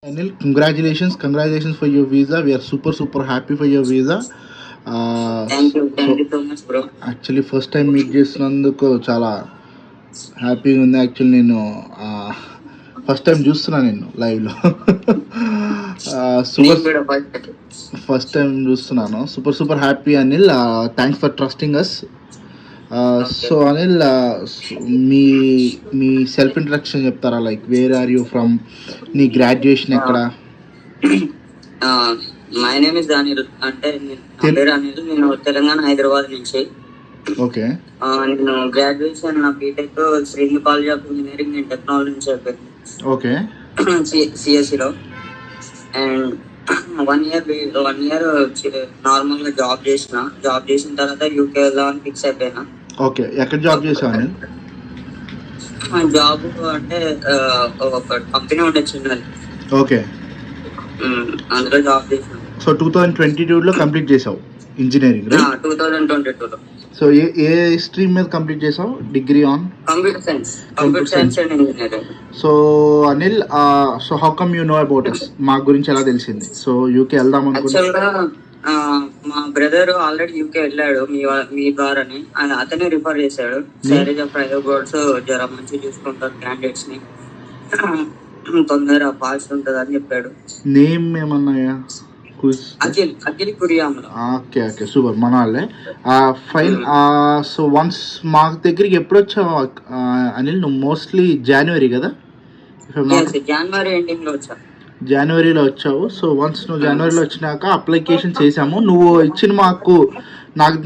Anil, congratulations for your visa. We are super happy for your visa. Thank you so much bro. Actually first time meet చేసినందుకు చాలా హ్యాపీగా ఉంది. Actually నేను first time చూస్తున్నా నేను లైవ్లో. సూపర్ ఫస్ట్ టైం చూస్తున్నాను. Super happy Anil. Thanks for trusting us. So Anil, మీ మీ సెల్ఫ్ ఇంట్రడక్షన్ చెప్తారా? Like where are you from, నీ గ్రాడ్యుయేషన్ ఎక్కడ? My name is Anil. అంటే నా పేరు అనిల్. నేను తెలంగాణ హైదరాబాద్ నుంచి. ఓకే. నేను గ్రాడ్యుయేషన్ నా BTech Srini college of engineering and technology నుంచి అయిపోయింది. ఓకే. సిఎస్సిలో. అండ్ 1 year నార్మల్ గా జాబ్ చేసిన తర్వాత యూకే వెళ్దామని ఫిక్స్ అయిపోయినా. ఓకే. ఎక్కడ జాబ్ చేసావు అనిల్? జాబ్ అంటే ఒక కంపెనీ ఉండే చిన్నది. ఓకే. అందులో జాబ్ చేసిన. సో 2022లో కంప్లీట్ చేసావు ఇంజనీరింగ్? 2022లో. సో ఏ స్ట్రీమ్ మీద కంప్లీట్ చేసావు? Degree on computer science and engineering. So Anil, so how come you know about us? మా గురించి ఎలా తెలిసింది? సో యూకే వెళ్దాం యాక్చువల్గా మా బ్రదర్ ఆల్రెడీ యూకే వెళ్ళాడు మీ ద్వారానే. అతనే రిఫర్ చేశాడు. సైరేజ్ ఆఫ్ ప్రైవేట్ బోర్డ్స్ జర మంచి చూసుకుంటారు క్యాండిడేట్స్ ని, తొందర ఫాస్ట్ ఉంటది అని చెప్పాడు. నేమ్ ఏమన్నాయా? అఖిల్ కురియామల. ఓకే సూపర్, మన వాళ్ళే. ఫైన్. సో వన్స్ మా దగ్గరికి ఎప్పుడు వచ్చావు అనిల్? నువ్వు మోస్ట్లీ జనవరి కదా? జనవరి ఎండింగ్ లో వచ్చా. జనవరిలో వచ్చావు. సో వన్స్ నువ్వు జనవరిలో వచ్చినాక అప్లికేషన్ చేసాము. నువ్వు ఇచ్చిన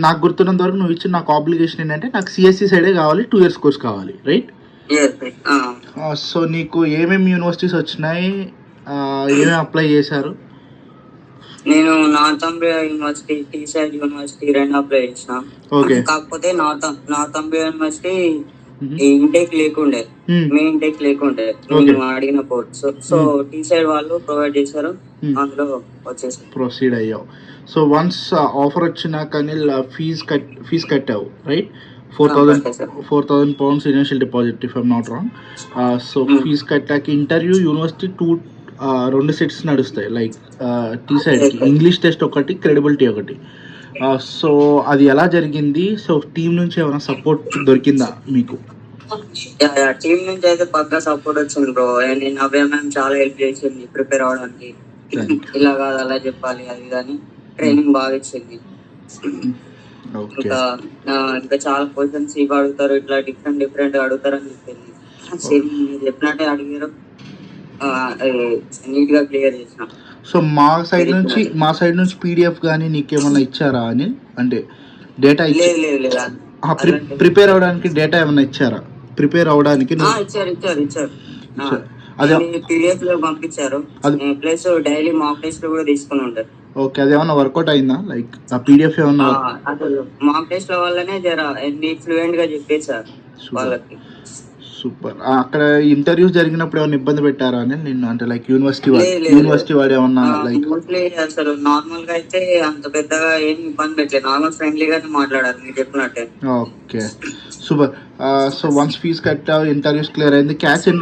నాకు గుర్తున్నంత వరకు నువ్వు ఇచ్చిన నాకు అప్లికేషన్ ఏంటంటే నాకు సిఎస్సి సైడే కావాలి, 2 years కోర్స్ కావాలి, రైట్? సో నీకు ఏమేమి యూనివర్సిటీస్ వచ్చినాయి, ఏమేమి అప్లై చేశారు? నేను నార్థంబ్రియా యూనివర్సిటీ, టీసైడ్ యూనివర్సిటీ 2 అప్లై చేసిన. కాకపోతే నార్థంబ్రియా యూనివర్సిటీ ఇంటేక్ లేకుండే, మెయిన్ ఇంటేక్ లేకుండే నేను అడిగిన కోర్స్. సో టీసైడ్ వాళ్ళు ప్రొవైడ్ చేశారు, అందులో వచ్చేసి ప్రొసీడ్ అయ్యావు. సో వన్స్ ఆఫర్ వచ్చినాక ఫీజ్ కట్టావు, right? 4,000 pounds initial deposit, if I'm not wrong. So fees కట్టాక ఇంటర్వ్యూ యూనివర్సిటీ 2 సెట్స్ నడుస్తాయి. లైక్ టీసైడ్కి ఇంగ్లీష్ టెస్ట్ ఒకటి, క్రెడిబిలిటీ ఒకటి. సో అది ఎలా జరిగింది? సో టీం నుంచి ఏమైనా సపోర్ట్ దొరికిందా మీకు? టీం నుంచి అయితే పక్కా సపోర్ట్ వచ్చింది బ్రో. నేను అభయ మ్యామ్ చాలా హెల్ప్ చేసింది ప్రిపేర్ అవడానికి. ఇలా కాదు అలా చెప్పాలి అది కానీ ట్రైనింగ్ బాగా ఇచ్చింది. ఇంకా చాలా క్వశ్చన్స్ ఇవి అడుగుతారు, ఇట్లా డిఫరెంట్ అడుగుతారు అని చెప్పింది. సేమ్ మీరు చెప్పినట్టే అడిగారు, నీట్ గా క్లియర్ చేసిన. సో మా సైడ్ నుంచి పీడిఎఫ్ కానీ నీకేమన్నా ఇచ్చారా అని? అంటే డేటా ప్రిపేర్ అవడానికి డేటా ఏమన్నా ఇచ్చారా? ప్రిపేర్ అవడానికి ఇచ్చారు. అదే పీడిఎఫ్ లో పంపించారు, ప్లస్ డైలీ మాక్ టెస్ట్ కూడా తీసుకుని ఉంటారు. ఓకే. అది ఏమన్నా వర్కౌట్ అయిందా? లైక్ ఆ పీడిఎఫ్ ఏమన్నా? అసలు మాక్ టెస్ట్ లో వల్లనే జర ఫ్లూయెంట్ గా చెప్పేసారు వాళ్ళకి. సూపర్. అక్కడ ఇంటర్వ్యూస్ జరిగినప్పుడు ఏమైనా ఇబ్బంది పెట్టారా అని నిన్ను? అంటే లైక్ యూనివర్సిటీ వాడు ఏమన్నా లైక్? అసలు నార్మల్ గా అయితే అంత పెద్దగా ఏం ఇబ్బంది పెట్టలేదు, నార్మల్ ఫ్రెండ్లీగానే మాట్లాడారు మీరు చెప్పినట్టే. Okay super. So once fees కట్టావు, ఇంటర్వ్యూస్ క్లియర్ అయింది. క్యాష్ ఎన్ని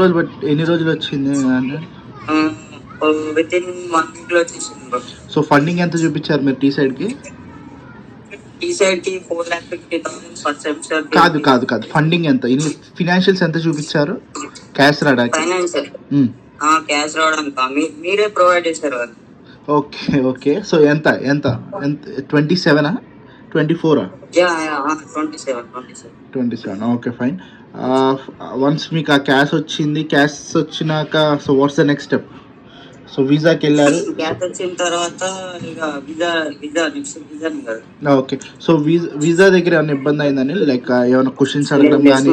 రోజులు వచ్చింది అంటే? విత్ ఇన్ 1 week లో వచ్చేసింది. సో ఫండింగ్ ఎంత చూపించారు మీరు టీసైడ్ కి? కాదు ఫండింగ్ ఎంత, ఫినాన్షియల్స్ ఎంత చూపించారు? క్యాష్ రావడానికి? క్యాష్ రావడానికి మీరే ప్రొవైడ్ చేశారు. ఓకే. సో ఎంత 27 24? 27. Okay fine. వన్స్ మీకు ఆ క్యాష్ వచ్చినాక so what's the next step? So వీసాకి వెళ్ళారు. ఓకే. సో వీసా దగ్గర ఏమైనా ఇబ్బంది అయిందని? లైక్ ఏమైనా క్వశ్చన్స్ అడగడం కానీ?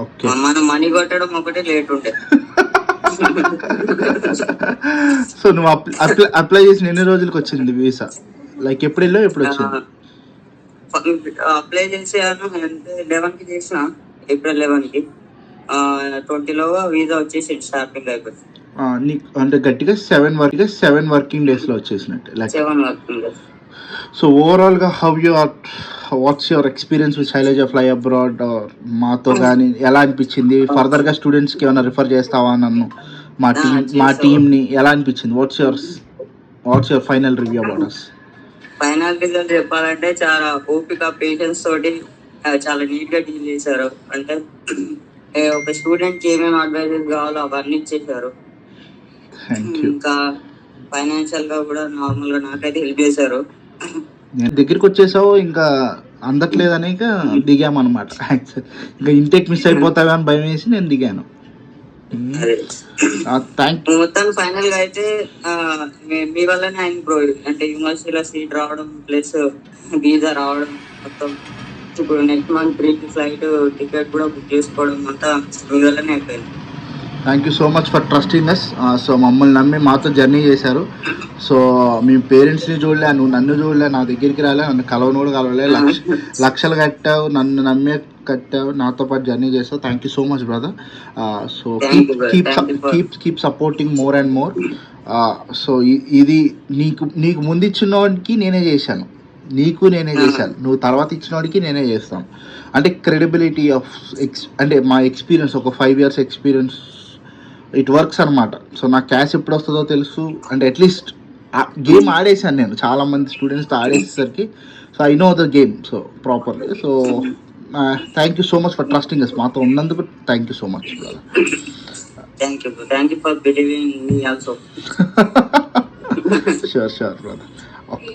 ఓకే. మనం మనీ కొట్టడం ఒకటే లేట్ ఉండే. సో నువ్వు అప్లై చేసిన ఎన్ని రోజులకి వచ్చింది వీసా? లైక్ ఎప్పుడు వెళ్ళావు, ఎప్పుడు వచ్చింది? అప్లై చేసాను 11 కి చేసిన, April 11 కి. 20లో వీసా వచ్చేసి స్టార్టింగ్ అయిపోయింది. అంటే గట్టిగా 7 వర్కింగ్ డేస్ లో వచ్చేసినట్టు. 7 వర్కింగ్ డేస్. సో ఓవరాల్గా what's your experience with Shailaja fly abroad మాతో కానీ ఎలా అనిపించింది? ఫర్దర్గా స్టూడెంట్స్కి ఏమైనా రిఫర్ చేస్తావా నన్ను, మా టీమ్ని? ఎలా అనిపించింది? What's your final review about us? Final result చెప్పాలంటే చాలా ఓపిక, పేషెన్స్ తోటి చాలా నీట్ గా డీల్ చేశారు. అంటే ఒక స్టూడెంట్ కి ఏమేమి అడ్వైజెస్ కావాలో అవన్నీ ఇచ్చేసారు. ఇంకా ఫైనాన్షియల్ గా కూడా నార్మల్ గా నాకైతే హెల్ప్ చేశారు. దగ్గరికి వచ్చేసావు, ఇంకా అందట్లేదని దిగామన్నమాట. ఇంకా ఇంటెక్ మిస్ అయిపోతావా అని భయం వేసి నేను దిగాను. మొత్తం ఫైనల్ గా అయితే మీ వల్లనే ఆయన బ్రో, అంటే యూనివర్సిటీలో సీట్ రావడం ప్లస్ వీసా రావడం, మొత్తం ఇప్పుడు నెక్స్ట్ మంత్ 3 ఫ్లైట్ టికెట్ కూడా బుక్ చేసుకోవడం అంతా మీ వల్లనే అయిపోయింది. Thank you so much for trusting us. So మమ్మల్ని నమ్మి మాతో జర్నీ చేశారు. సో మీ పేరెంట్స్ని చూడలే, నువ్వు నన్ను చూడలే, నా దగ్గరికి రాలే, నన్ను కలవనోడు కలవలే, లక్షలు కట్టావు, నన్ను నమ్మే కట్టావు, నాతో పాటు జర్నీ చేస్తావు. Thank you so much brother. So keep supporting more and more. So ఇది నీకు ముందు ఇచ్చినోడికి నేనే చేశాను, నేనే చేశాను, నువ్వు తర్వాత ఇచ్చినోడికి నేనే చేస్తాను. అంటే క్రెడిబిలిటీ ఆఫ్ అంటే మా ఎక్స్పీరియన్స్, ఒక 5 years ఎక్స్పీరియన్స్, ఇట్ వర్క్స్ అనమాట. సో నాకు క్యాష్ ఎప్పుడు వస్తుందో తెలుసు. అంటే అట్లీస్ట్ గేమ్ ఆడేసాను నేను, చాలామంది స్టూడెంట్స్తో ఆడేసేసరికి. So I know the game so properly. So thank you so much for trusting us. మాతో ఉన్నందుకు thank you so much brother. Thank you for believing in me also. Sure brother. Okay.